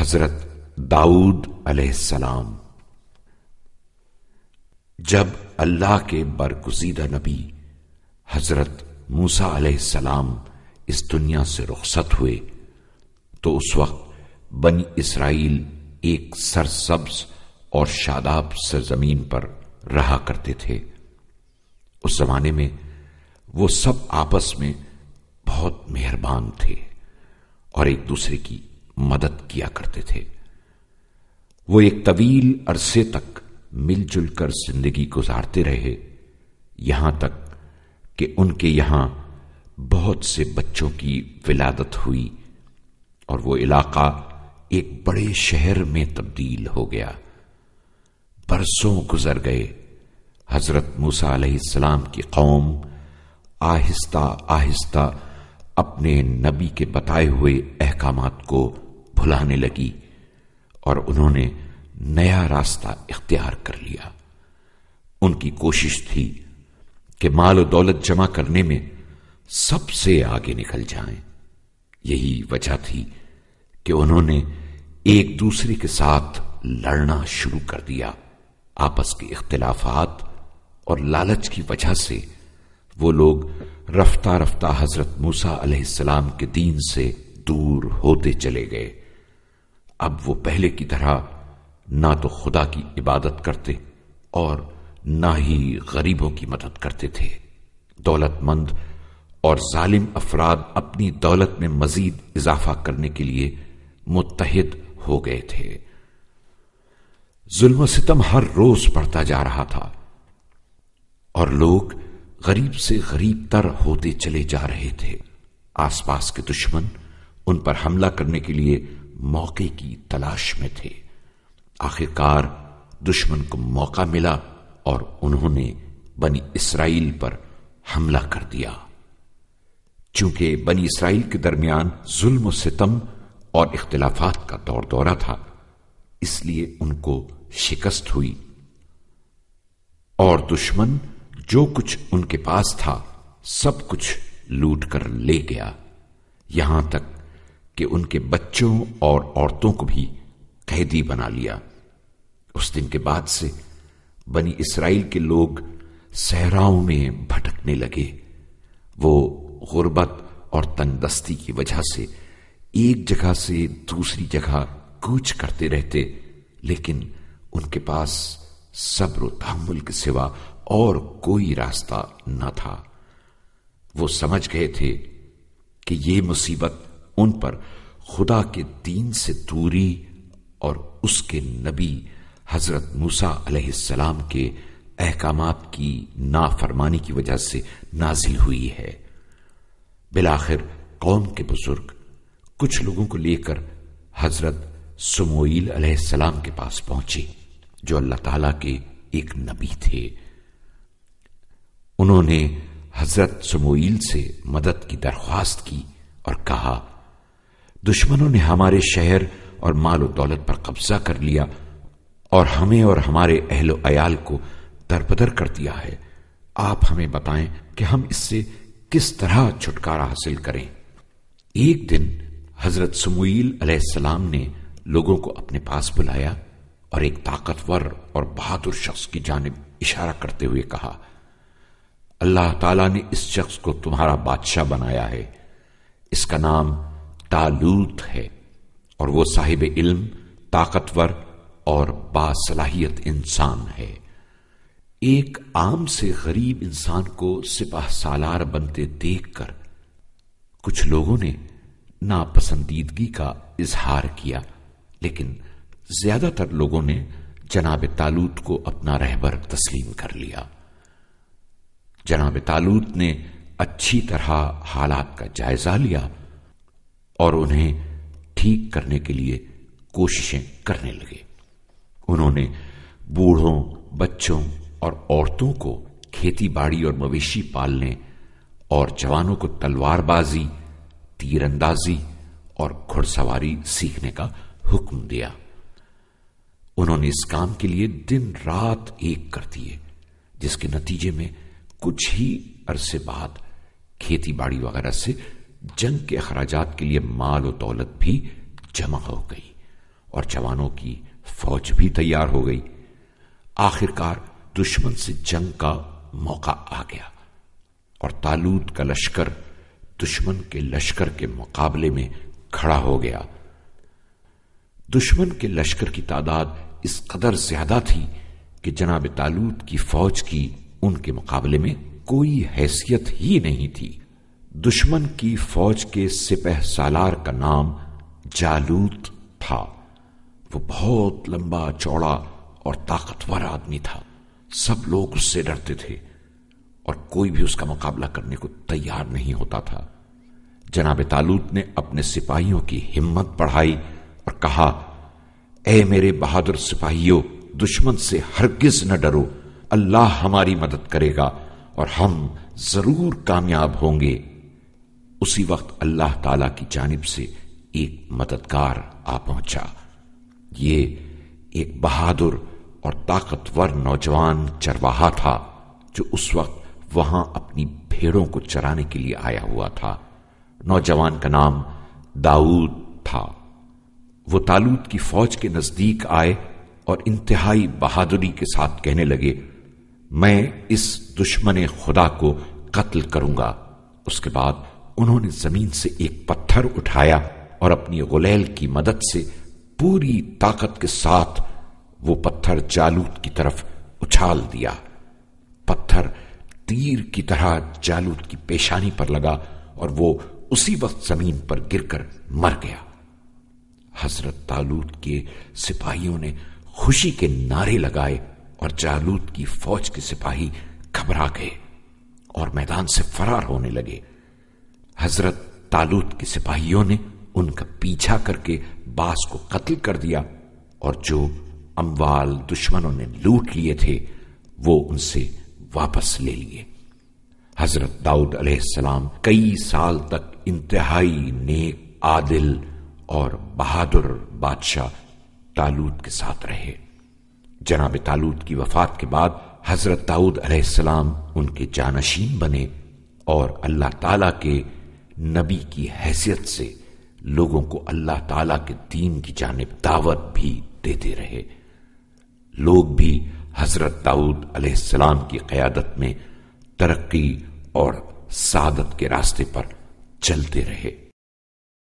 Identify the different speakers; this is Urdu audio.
Speaker 1: حضرت داؤد علیہ السلام۔ جب اللہ کے برگزیدہ نبی حضرت موسیٰ علیہ السلام اس دنیا سے رخصت ہوئے تو اس وقت بنی اسرائیل ایک سرسبز اور شاداب سرزمین پر رہا کرتے تھے۔ اس زمانے میں وہ سب آپس میں بہت مہربان تھے اور ایک دوسرے کی مدد کیا کرتے تھے۔ وہ ایک طویل عرصے تک مل جل کر زندگی گزارتے رہے، یہاں تک کہ ان کے یہاں بہت سے بچوں کی ولادت ہوئی اور وہ علاقہ ایک بڑے شہر میں تبدیل ہو گیا۔ برسوں گزر گئے، حضرت موسیٰ علیہ السلام کی قوم آہستہ آہستہ اپنے نبی کے بتائے ہوئے احکامات کو بھلانے لگی اور انہوں نے نیا راستہ اختیار کر لیا۔ ان کی کوشش تھی کہ مال و دولت جمع کرنے میں سب سے آگے نکل جائیں۔ یہی وجہ تھی کہ انہوں نے ایک دوسرے کے ساتھ لڑنا شروع کر دیا۔ آپس کے اختلافات اور لالچ کی وجہ سے وہ لوگ رفتہ رفتہ حضرت موسیٰ علیہ السلام کے دین سے دور ہوتے چلے گئے۔ اب وہ پہلے کی طرح نہ تو خدا کی عبادت کرتے اور نہ ہی غریبوں کی مدد کرتے تھے۔ دولت مند اور ظالم افراد اپنی دولت میں مزید اضافہ کرنے کے لیے متحد ہو گئے تھے۔ ظلم و ستم ہر روز بڑھتا جا رہا تھا اور لوگ غریب سے غریب تر ہوتے چلے جا رہے تھے۔ آس پاس کے دشمن ان پر حملہ کرنے کے لیے موقع کی تلاش میں تھے۔ آخرکار دشمن کو موقع ملا اور انہوں نے بنی اسرائیل پر حملہ کر دیا۔ چونکہ بنی اسرائیل کے درمیان ظلم و ستم اور اختلافات کا دور دورہ تھا، اس لیے ان کو شکست ہوئی اور دشمن جو کچھ ان کے پاس تھا سب کچھ لوٹ کر لے گیا، یہاں تک کہ ان کے بچوں اور عورتوں کو بھی قیدی بنا لیا۔ اس دن کے بعد سے بنی اسرائیل کے لوگ صحراؤں میں بھٹکنے لگے۔ وہ غربت اور تنگ دستی کی وجہ سے ایک جگہ سے دوسری جگہ کوچ کرتے رہتے، لیکن ان کے پاس صبر و تحمل کے سوا اور کوئی راستہ نہ تھا۔ وہ سمجھ گئے تھے کہ یہ مصیبت ان پر خدا کے دین سے دوری اور اس کے نبی حضرت موسیٰ علیہ السلام کے احکامات کی نافرمانی کی وجہ سے نازل ہوئی ہے۔ بالآخر قوم کے بزرگ کچھ لوگوں کو لے کر حضرت سموئیل علیہ السلام کے پاس پہنچے، جو اللہ تعالیٰ کے ایک نبی تھے۔ انہوں نے حضرت سموئیل سے مدد کی درخواست کی اور کہا، دشمنوں نے ہمارے شہر اور مال و دولت پر قبضہ کر لیا اور ہمیں اور ہمارے اہل و عیال کو دربدر کر دیا ہے۔ آپ ہمیں بتائیں کہ ہم اس سے کس طرح چھٹکارا حاصل کریں۔ ایک دن حضرت سموئیل علیہ السلام نے لوگوں کو اپنے پاس بلایا اور ایک طاقتور اور بہادر شخص کی جانب اشارہ کرتے ہوئے کہا، اللہ تعالیٰ نے اس شخص کو تمہارا بادشاہ بنایا ہے۔ اس کا نام طالوت ہے اور وہ صاحب علم، طاقتور اور باصلاحیت انسان ہے۔ ایک عام سے غریب انسان کو سپہ سالار بنتے دیکھ کر کچھ لوگوں نے ناپسندیدگی کا اظہار کیا، لیکن زیادہ تر لوگوں نے جناب طالوت کو اپنا رہبر تسلیم کر لیا۔ جناب طالوت نے اچھی طرح حالات کا جائزہ لیا اور انہیں ٹھیک کرنے کے لیے کوششیں کرنے لگے۔ انہوں نے بوڑھوں، بچوں اور عورتوں کو کھیتی باڑی اور مویشی پالنے اور جوانوں کو تلوار بازی، تیر اندازی اور گھڑ سواری سیکھنے کا حکم دیا۔ انہوں نے اس کام کے لیے دن رات ایک کر دیے، جس کے نتیجے میں کچھ ہی عرصے بعد کھیتی باڑی وغیرہ سے جنگ کے اخراجات کے لیے مال و دولت بھی جمع ہو گئی اور جوانوں کی فوج بھی تیار ہو گئی۔ آخرکار دشمن سے جنگ کا موقع آ گیا اور طالوت کا لشکر دشمن کے لشکر کے مقابلے میں کھڑا ہو گیا۔ دشمن کے لشکر کی تعداد اس قدر زیادہ تھی کہ جناب طالوت کی فوج کی ان کے مقابلے میں کوئی حیثیت ہی نہیں تھی۔ دشمن کی فوج کے سپہ سالار کا نام جالوت تھا۔ وہ بہت لمبا چوڑا اور طاقتور آدمی تھا۔ سب لوگ اس سے ڈرتے تھے اور کوئی بھی اس کا مقابلہ کرنے کو تیار نہیں ہوتا تھا۔ جناب طالوت نے اپنے سپاہیوں کی ہمت بڑھائی اور کہا، اے میرے بہادر سپاہیوں، دشمن سے ہرگز نہ ڈرو، اللہ ہماری مدد کرے گا اور ہم ضرور کامیاب ہوں گے۔ اسی وقت اللہ تعالی کی جانب سے ایک مددگار آ پہنچا۔ یہ ایک بہادر اور طاقتور نوجوان چرواہا تھا جو اس وقت وہاں اپنی بھیڑوں کو چرانے کے لیے آیا ہوا تھا۔ نوجوان کا نام داؤد تھا۔ وہ طالوت کی فوج کے نزدیک آئے اور انتہائی بہادری کے ساتھ کہنے لگے، میں اس دشمن خدا کو قتل کروں گا۔ اس کے بعد انہوں نے زمین سے ایک پتھر اٹھایا اور اپنی غلیل کی مدد سے پوری طاقت کے ساتھ وہ پتھر جالوت کی طرف اچھال دیا۔ پتھر تیر کی طرح جالوت کی پیشانی پر لگا اور وہ اسی وقت زمین پر گر کر مر گیا۔ حضرت طالوت کے سپاہیوں نے خوشی کے نعرے لگائے اور جالوت کی فوج کے سپاہی گھبرا گئے اور میدان سے فرار ہونے لگے۔ حضرت طالوت کے سپاہیوں نے ان کا پیچھا کر کے باز کو قتل کر دیا اور جو اموال دشمنوں نے لوٹ لیے تھے وہ ان سے واپس لے لیے۔ حضرت داؤد علیہ السلام کئی سال تک انتہائی نیک، عادل اور بہادر بادشاہ طالوت کے ساتھ رہے۔ جناب طالوت کی وفات کے بعد حضرت داؤد علیہ السلام ان کے جانشین بنے اور اللہ تعالی کے نبی کی حیثیت سے لوگوں کو اللہ تعالی کے دین کی جانب دعوت بھی دیتے رہے۔ لوگ بھی حضرت داؤد علیہ السلام کی قیادت میں ترقی اور سعادت کے راستے پر چلتے رہے۔